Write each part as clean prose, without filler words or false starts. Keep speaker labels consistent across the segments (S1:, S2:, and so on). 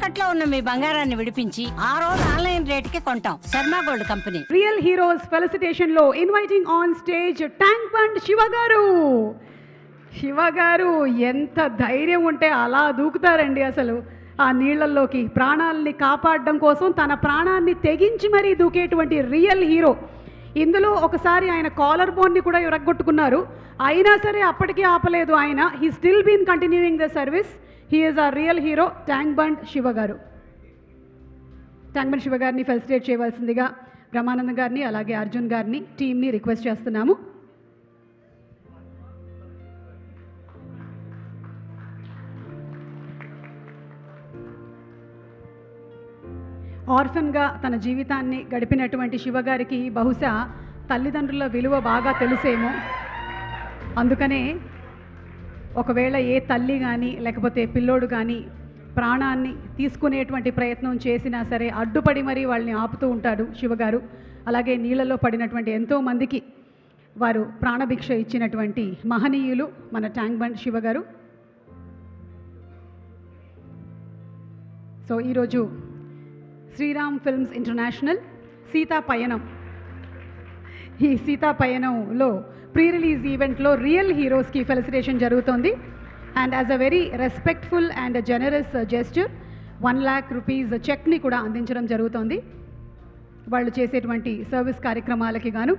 S1: తాకట్లో ఉన్న మీ బంగారాన్ని విడిపించి ఆ రోజు ఆన్లైన్ రేటుకి కొంటాం. Sharma gold company.
S2: Real heroes felicitation లో inviting on stage Tank Bund Shiva garu. Shiva గారు ఎంత ధైర్యం ఉంటే అలా దూకుతారండి. అసలు ఆ నీళ్లలోకి ప్రాణాలని కాపాడడం కోసం తన ప్రాణాన్ని తెగించి మరీ దూకేటువంటి రియల్ హీరో. ఇందులో ఒకసారి ఆయన కాలర్ బోన్ని కూడా ఇరగ్గొట్టుకున్నారు. అయినా సరే అప్పటికీ ఆపలేదు ఆయన. He still been continuing the service. He is a real hero Tank Bund Shiva garu. Tank Bund Shiva గారిని ఫెలిసిటేట్ చేయవలసిందిగా బ్రహ్మానందం గారిని అలాగే అర్జున్ గారిని టీంని రిక్వెస్ట్ చేస్తున్నాము. ఆర్ఫన్గా తన జీవితాన్ని గడిపినటువంటి శివగారికి బహుశా తల్లిదండ్రుల విలువ బాగా తెలుసేమో. అందుకనే ఒకవేళ ఏ తల్లి కానీ లేకపోతే పిల్లోడు కానీ ప్రాణాన్ని తీసుకునేటువంటి ప్రయత్నం చేసినా సరే అడ్డుపడి మరీ వాళ్ళని ఆపుతూ ఉంటాడు శివగారు. అలాగే నీళ్ళలో పడినటువంటి ఎంతోమందికి వారు ప్రాణభిక్ష ఇచ్చినటువంటి మహనీయులు మన ట్యాంక్ బండ్ శివగారు. సో ఈరోజు శ్రీరామ్ ఫిల్మ్స్ ఇంటర్నేషనల్ సీతా పయనం, ఈ సీతా పయనంలో ప్రీ రిలీజ్ ఈవెంట్లో రియల్ హీరోస్కి ఫెలిసిటేషన్ జరుగుతోంది. And as a very respectful and generous gesture 1 lakh rupees చెక్ని కూడా అందించడం జరుగుతోంది వాళ్ళు చేసేటువంటి సర్వీస్ కార్యక్రమాలకి గాను.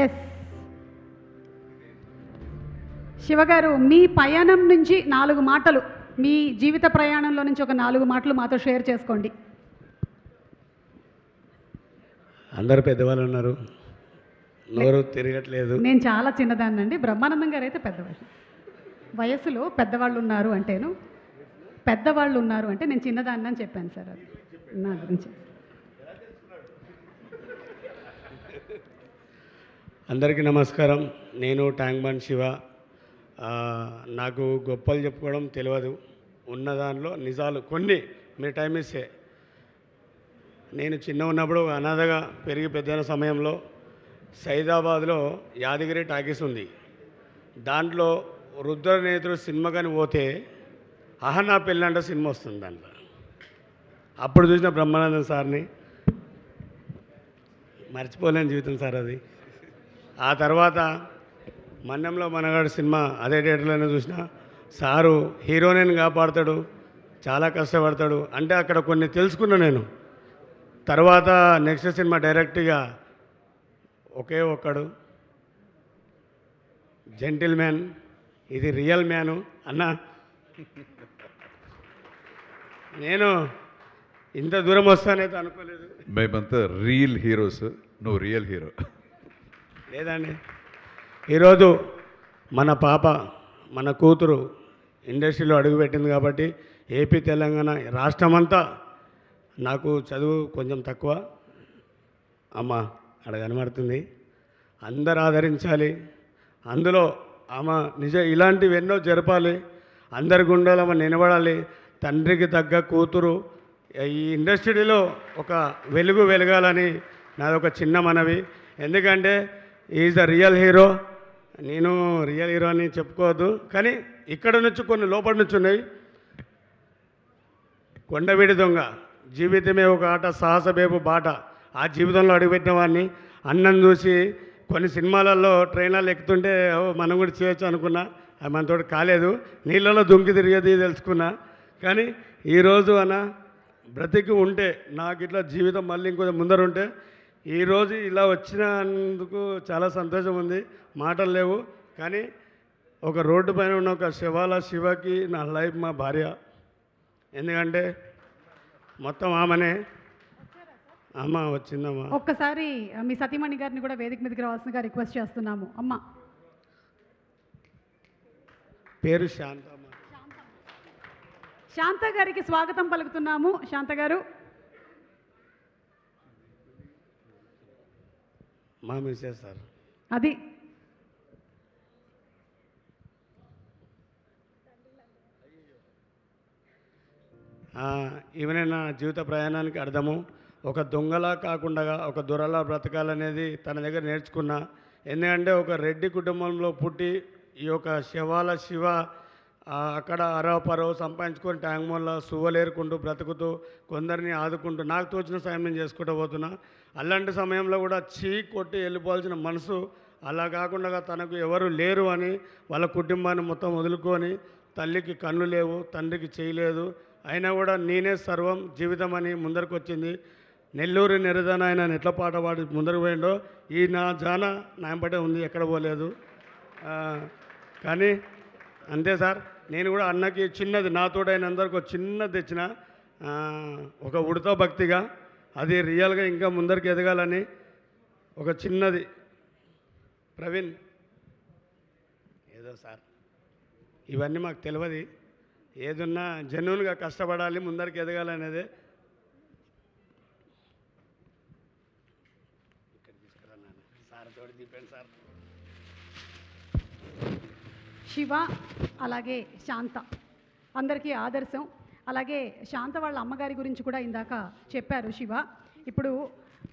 S2: ఎస్ శివగారు, మీ పయనం నుంచి 4 మాటలు, మీ జీవిత ప్రయాణంలో నుంచి ఒక 4 మాటలు మాతో షేర్ చేసుకోండి.
S3: అందరు పెద్దవాళ్ళు ఉన్నారు, నోరు తిరగట్లేదు.
S2: నేను చాలా చిన్నదాన్నండి. బ్రహ్మానందం గారు అయితే పెద్దవాళ్ళు. వయసులో పెద్దవాళ్ళు ఉన్నారు అంటేను, పెద్దవాళ్ళు ఉన్నారు అంటే నేను చిన్నదాన్ని అని చెప్పాను సార్. అది నా గురించి.
S3: అందరికీ నమస్కారం. నేను ట్యాంక్ బండ్ శివ. నాకు గొప్పలు చెప్పుకోవడం తెలియదు. ఉన్న దానిలో నిజాలు కొన్ని మీరు టైం ఇస్తే. నేను చిన్న ఉన్నప్పుడు అనాథగా పెరిగి పెద్దైన సమయంలో సైదాబాద్లో యాదగిరి టాకీస్ ఉంది. దాంట్లో రుద్రనేత్రుడు సినిమా కానీ పోతే అహనా పెళ్ళంట సినిమా వస్తుంది దాంట్లో. అప్పుడు చూసిన బ్రహ్మానందం సార్ని మర్చిపోలేని జీవితం సార్ అది. ఆ తర్వాత మన్యంలో మనగాడు సినిమా అదే థియేటర్లోనే చూసిన. సారు హీరోని కాపాడతాడు, చాలా కష్టపడతాడు అంటే అక్కడ కొన్ని తెలుసుకున్నా నేను. తర్వాత నెక్స్ట్ సినిమా డైరెక్ట్గా ఒకే ఒక్కడు జెంటిల్ మ్యాన్, ఇది రియల్ మ్యాను అన్న. నేను ఇంత దూరం వస్తానైతే అనుకోలేదు.
S4: మేమంతా రియల్ హీరోస్, నువ్వు రియల్ హీరో.
S3: లేదండి, ఈరోజు మన పాప మన కూతురు ఇండస్ట్రీలో అడుగుపెట్టింది కాబట్టి ఏపీ తెలంగాణ రాష్ట్రమంతా, నాకు చదువు కొంచెం తక్కువ అమ్మ అక్కడ కనబడుతుంది, అందరు ఆదరించాలి. అందులో ఆమె ఇలాంటివి ఎన్నో జరపాలి, అందరి గుండెలు ఆమె నిలబడాలి. తండ్రికి తగ్గ కూతురు ఈ ఇండస్ట్రీలో ఒక వెలుగు వెలగాలని నాదొక చిన్న మనవి. ఎందుకంటే ఈజ్ ద రియల్ హీరో. నేను రియల్ హీరో అని చెప్పుకోవద్దు, కానీ ఇక్కడ నుంచి కొన్ని లోపల నుంచి ఉన్నాయి. కొండవీడి దొంగ, జీవితమే ఒక ఆట, సాహసబేపు బాట. ఆ జీవితంలో అడుగుపెట్టిన వాడిని అన్నం చూసి కొన్ని సినిమాలలో ట్రైన్లలో ఎక్కుతుంటే మనం కూడా చేయొచ్చు అనుకున్నా. అది మనతో కాలేదు. నీళ్ళలో దుంకి తిరిగేది తెలుసుకున్నా. కానీ ఈరోజు అన్న బ్రతికి ఉంటే నాకు ఇట్లా జీవితం మళ్ళీ ఇంకొంచెం ముందరుంటే ఈరోజు ఇలా వచ్చినందుకు చాలా సంతోషం ఉంది. మాటలు లేవు. కానీ ఒక రోడ్డు పైన ఉన్న ఒక శివకి నా లైఫ్ మా భార్య. ఎందుకంటే మొత్తం ఆమెనే. అమ్మ వచ్చిందమ్మా.
S2: ఒక్కసారి మీ సతీమణి గారిని కూడా వేదిక మీదకి రావాల్సిందిగా రిక్వెస్ట్ చేస్తున్నాము. అమ్మ
S3: పేరు శాంతమ్మ.
S2: శాంత గారికి స్వాగతం పలుకుతున్నాము. శాంత గారు.
S3: మా మిస్సెస్ సార్.
S2: అది
S3: ఈమెనే నా జీవిత ప్రయాణానికి అర్థము. ఒక దొంగలా కాకుండా ఒక దొరలా బ్రతకాలనేది తన దగ్గర నేర్చుకున్నా. ఎందుకంటే ఒక రెడ్డి కుటుంబంలో పుట్టి ఈ యొక్క శివాల శివ అక్కడ అరవపరవ సంపాదించుకొని ట్యాంక్మోన్లో సువ్వలేరుకుంటూ బ్రతుకుతూ కొందరిని ఆదుకుంటూ నాకు తోచిన సాయం నేను చేసుకుంటూ పోతున్నా. అలాంటి సమయంలో కూడా కొట్టి వెళ్ళిపోవాల్సిన మనసు అలా కాకుండా తనకు ఎవరు లేరు అని వాళ్ళ కుటుంబాన్ని మొత్తం వదులుకొని, తల్లికి కన్ను లేవు, తండ్రికి చేయలేదు, అయినా కూడా నేనే సర్వం జీవితం అని ముందరకు వచ్చింది. నెల్లూరు నెరదన ఆయన ఎట్ల పాట పాడి ముందరకు పోయిండో ఈ నా జాన నాయంపటే ఉంది, ఎక్కడ పోలేదు. కానీ అంతే సార్, నేను కూడా అన్నకి చిన్నది నాతోడైనందరికి ఒక చిన్నది తెచ్చిన, ఒక ఉడత భక్తిగా అది రియల్గా ఇంకా ముందరికి ఎదగాలని ఒక చిన్నది. ప్రవీణ్ ఏదో సార్ ఇవన్నీ మాకు తెలియదు, ఏదున్నా జెన్యున్గా కష్టపడాలి, ముందరికి ఎదగాలనేదే. ఇక్కడ తీసుకురా సార్, తోటి తీపండి సార్.
S2: శివ అలాగే శాంత అందరికీ ఆదర్శం. అలాగే శాంత వాళ్ళ అమ్మగారి గురించి కూడా ఇందాక చెప్పారు శివ. ఇప్పుడు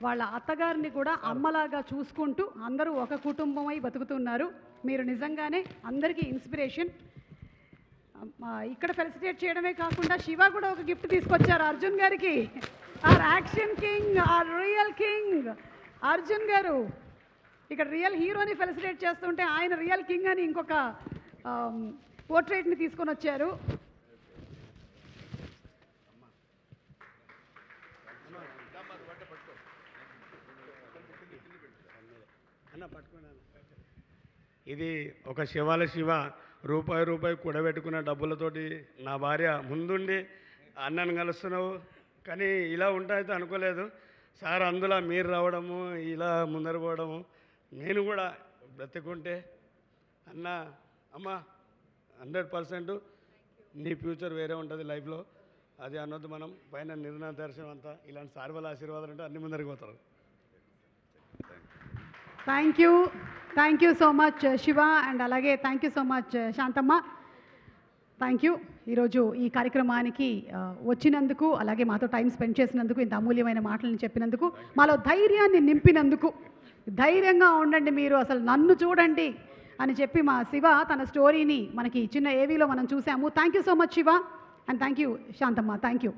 S2: వాళ్ళ అత్తగారిని కూడా అమ్మలాగా చూసుకుంటూ అందరూ ఒక కుటుంబమై బతుకుతున్నారు. మీరు నిజంగానే అందరికీ ఇన్స్పిరేషన్. ఇక్కడ ఫెలిసిటేట్ చేయడమే కాకుండా శివ కూడా ఒక గిఫ్ట్ తీసుకొచ్చారు అర్జున్ గారికి. Our action king, our real king Arjun garu ఇక్కడ రియల్ హీరోని ఫెలిసిటేట్ చేస్తుంటే ఆయన రియల్ కింగ్ అని ఇంకొక పోర్ట్రేట్ని తీసుకొని వచ్చారు.
S3: ఇది ఒక శివాల శివ రూపాయి కూడబెట్టుకున్న డబ్బులతోటి నా భార్య ముందుండి అన్నను కలుస్తున్నావు, కానీ ఇలా ఉంటాయితే అనుకోలేదు సార్. అందులో మీరు రావడము, ఇలా ముందర పోవడము, నేను కూడా బ్రతికుంటే అన్న అమ్మ 100% నీ ఫ్యూచర్ వేరే ఉంటుంది లైఫ్లో, అది అన్నది మనం పైన నిర్ణయ దర్శనం అంతా. ఇలాంటి సార్ వాళ్ళ ఆశీర్వాదాలు అంటే అన్ని ముందరికి పోతారు.
S2: Thank you so much Shiva, and అలాగే thank you so much Shanthamma. Thank you ఈరోజు ఈ కార్యక్రమానికి వచ్చినందుకు, అలాగే మాతో టైం స్పెండ్ చేసినందుకు, ఇంత అమూల్యమైన మాటలను చెప్పినందుకు, మాలో ధైర్యాన్ని నింపినందుకు. ధైర్యంగా ఉండండి మీరు, అసలు నన్ను చూడండి అని చెప్పి మా శివ తన స్టోరీని మనకి చిన్న ఏవీలో మనం చూసాము. Thank you so much Shiva, and thank you Shanthamma. Thank you.